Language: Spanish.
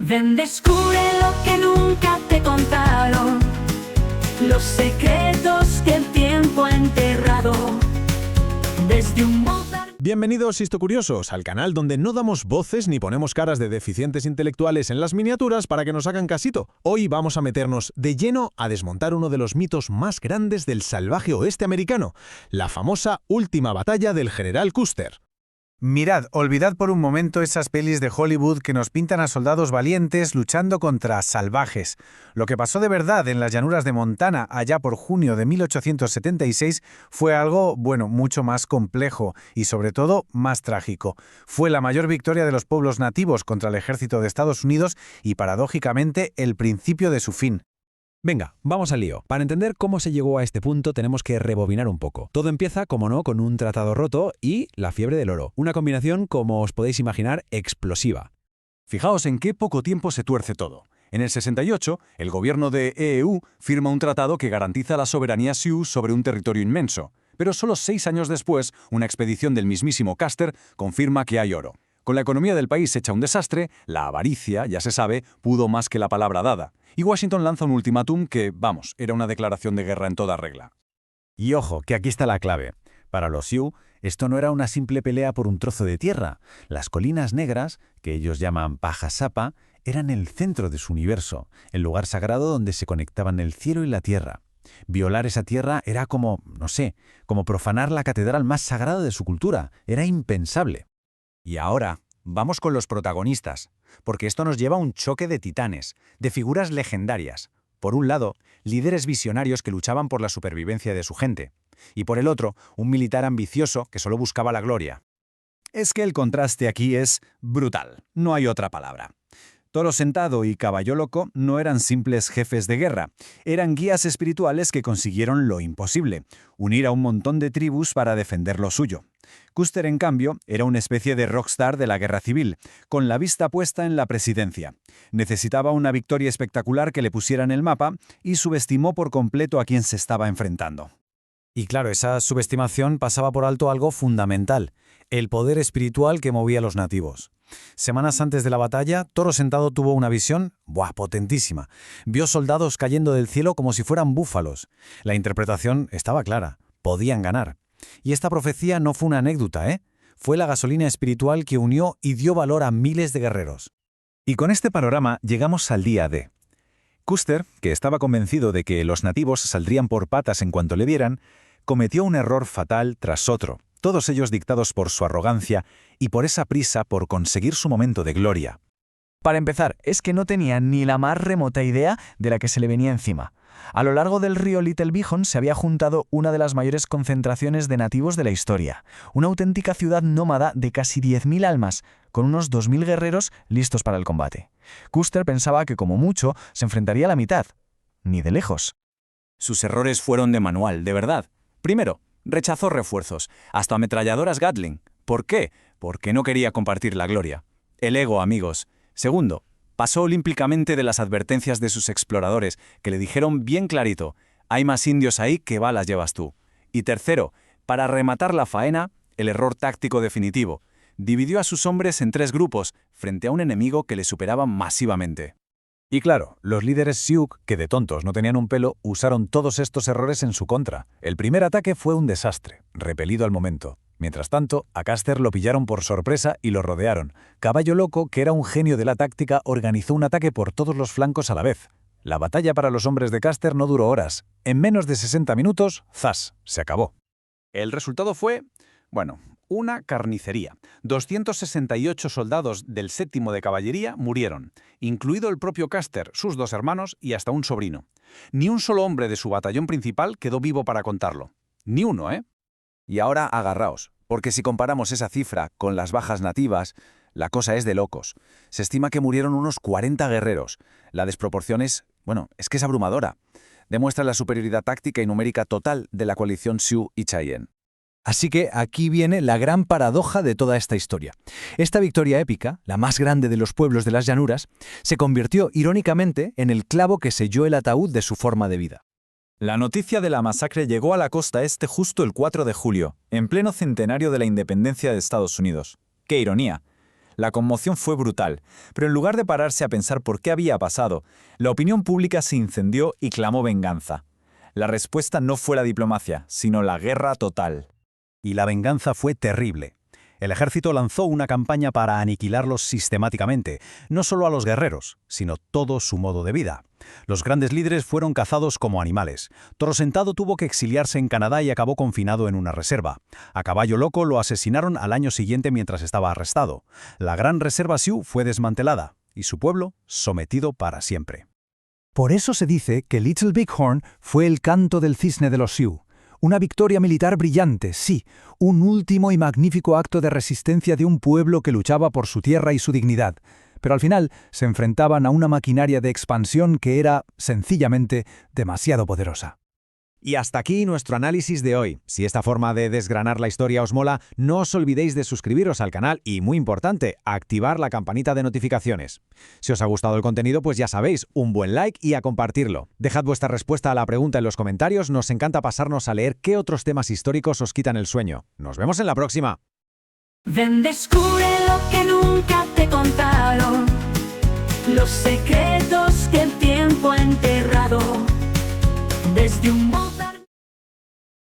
Ven, descubre lo que nunca te contaron, los secretos que el tiempo ha enterrado. Desde un Mozart. Bienvenidos, histocuriosos, al canal donde no damos voces ni ponemos caras de deficientes intelectuales en las miniaturas para que nos hagan casito. Hoy vamos a meternos de lleno a desmontar uno de los mitos más grandes del salvaje oeste americano, la famosa última batalla del general Custer. Mirad, olvidad por un momento esas pelis de Hollywood que nos pintan a soldados valientes luchando contra salvajes. Lo que pasó de verdad en las llanuras de Montana allá por junio de 1876 fue algo, mucho más complejo y sobre todo más trágico. Fue la mayor victoria de los pueblos nativos contra el ejército de Estados Unidos y paradójicamente el principio de su fin. Venga, vamos al lío. Para entender cómo se llegó a este punto tenemos que rebobinar un poco. Todo empieza, como no, con un tratado roto y la fiebre del oro. Una combinación, como os podéis imaginar, explosiva. Fijaos en qué poco tiempo se tuerce todo. En el 68, el gobierno de EEU firma un tratado que garantiza la soberanía Sioux sobre un territorio inmenso. Pero solo 6 años después, una expedición del mismísimo Custer confirma que hay oro. Con la economía del país hecha un desastre, la avaricia, ya se sabe, pudo más que la palabra dada. Y Washington lanza un ultimátum que, era una declaración de guerra en toda regla. Y ojo, que aquí está la clave. Para los Sioux, esto no era una simple pelea por un trozo de tierra. Las colinas negras, que ellos llaman Paja Sapa, eran el centro de su universo, el lugar sagrado donde se conectaban el cielo y la tierra. Violar esa tierra era como profanar la catedral más sagrada de su cultura. Era impensable. Y ahora, vamos con los protagonistas, porque esto nos lleva a un choque de titanes, de figuras legendarias. Por un lado, líderes visionarios que luchaban por la supervivencia de su gente, y por el otro, un militar ambicioso que solo buscaba la gloria. Es que el contraste aquí es brutal, no hay otra palabra. Toro Sentado y Caballo Loco no eran simples jefes de guerra, eran guías espirituales que consiguieron lo imposible, unir a un montón de tribus para defender lo suyo. Custer, en cambio, era una especie de rockstar de la guerra civil, con la vista puesta en la presidencia. Necesitaba una victoria espectacular que le pusiera en el mapa y subestimó por completo a quien se estaba enfrentando. Y claro, esa subestimación pasaba por alto algo fundamental, el poder espiritual que movía a los nativos. Semanas antes de la batalla, Toro Sentado tuvo una visión, potentísima. Vio soldados cayendo del cielo como si fueran búfalos. La interpretación estaba clara, podían ganar. Y esta profecía no fue una anécdota, Fue la gasolina espiritual que unió y dio valor a miles de guerreros. Y con este panorama llegamos al día D. Custer, que estaba convencido de que los nativos saldrían por patas en cuanto le vieran, cometió un error fatal tras otro, todos ellos dictados por su arrogancia y por esa prisa por conseguir su momento de gloria. Para empezar, es que no tenía ni la más remota idea de la que se le venía encima. A lo largo del río Little Bighorn se había juntado una de las mayores concentraciones de nativos de la historia, una auténtica ciudad nómada de casi 10.000 almas, con unos 2.000 guerreros listos para el combate. Custer pensaba que como mucho se enfrentaría a la mitad, ni de lejos. Sus errores fueron de manual, de verdad. Primero, rechazó refuerzos, hasta ametralladoras Gatling. ¿Por qué? Porque no quería compartir la gloria. El ego, amigos. Segundo, pasó olímpicamente de las advertencias de sus exploradores, que le dijeron bien clarito, hay más indios ahí que balas llevas tú. Y tercero, para rematar la faena, el error táctico definitivo. Dividió a sus hombres en 3 grupos, frente a un enemigo que le superaba masivamente. Y claro, los líderes Sioux, que de tontos no tenían un pelo, usaron todos estos errores en su contra. El primer ataque fue un desastre, repelido al momento. Mientras tanto, a Custer lo pillaron por sorpresa y lo rodearon. Caballo Loco, que era un genio de la táctica, organizó un ataque por todos los flancos a la vez. La batalla para los hombres de Custer no duró horas. En menos de 60 minutos, ¡zas!, se acabó. El resultado fue, una carnicería. 268 soldados del 7º de caballería murieron, incluido el propio Custer, sus 2 hermanos y hasta un sobrino. Ni un solo hombre de su batallón principal quedó vivo para contarlo. Ni uno, Y ahora agarraos, porque si comparamos esa cifra con las bajas nativas, la cosa es de locos. Se estima que murieron unos 40 guerreros. La desproporción es que es abrumadora. Demuestra la superioridad táctica y numérica total de la coalición Sioux y Cheyenne. Así que aquí viene la gran paradoja de toda esta historia. Esta victoria épica, la más grande de los pueblos de las llanuras, se convirtió irónicamente en el clavo que selló el ataúd de su forma de vida. La noticia de la masacre llegó a la costa este justo el 4 de julio, en pleno centenario de la independencia de Estados Unidos. ¡Qué ironía! La conmoción fue brutal, pero en lugar de pararse a pensar por qué había pasado, la opinión pública se incendió y clamó venganza. La respuesta no fue la diplomacia, sino la guerra total. Y la venganza fue terrible. El ejército lanzó una campaña para aniquilarlos sistemáticamente, no solo a los guerreros, sino todo su modo de vida. Los grandes líderes fueron cazados como animales. Toro Sentado tuvo que exiliarse en Canadá y acabó confinado en una reserva. A Caballo Loco lo asesinaron al año siguiente mientras estaba arrestado. La gran reserva Sioux fue desmantelada y su pueblo sometido para siempre. Por eso se dice que Little Bighorn fue el canto del cisne de los Sioux. Una victoria militar brillante, sí, un último y magnífico acto de resistencia de un pueblo que luchaba por su tierra y su dignidad, pero al final se enfrentaban a una maquinaria de expansión que era, sencillamente, demasiado poderosa. Y hasta aquí nuestro análisis de hoy. Si esta forma de desgranar la historia os mola, no os olvidéis de suscribiros al canal y, muy importante, activar la campanita de notificaciones. Si os ha gustado el contenido, pues ya sabéis, un buen like y a compartirlo. Dejad vuestra respuesta a la pregunta en los comentarios, nos encanta pasarnos a leer qué otros temas históricos os quitan el sueño. ¡Nos vemos en la próxima! Ven, descubre lo que nunca te contaron, los secretos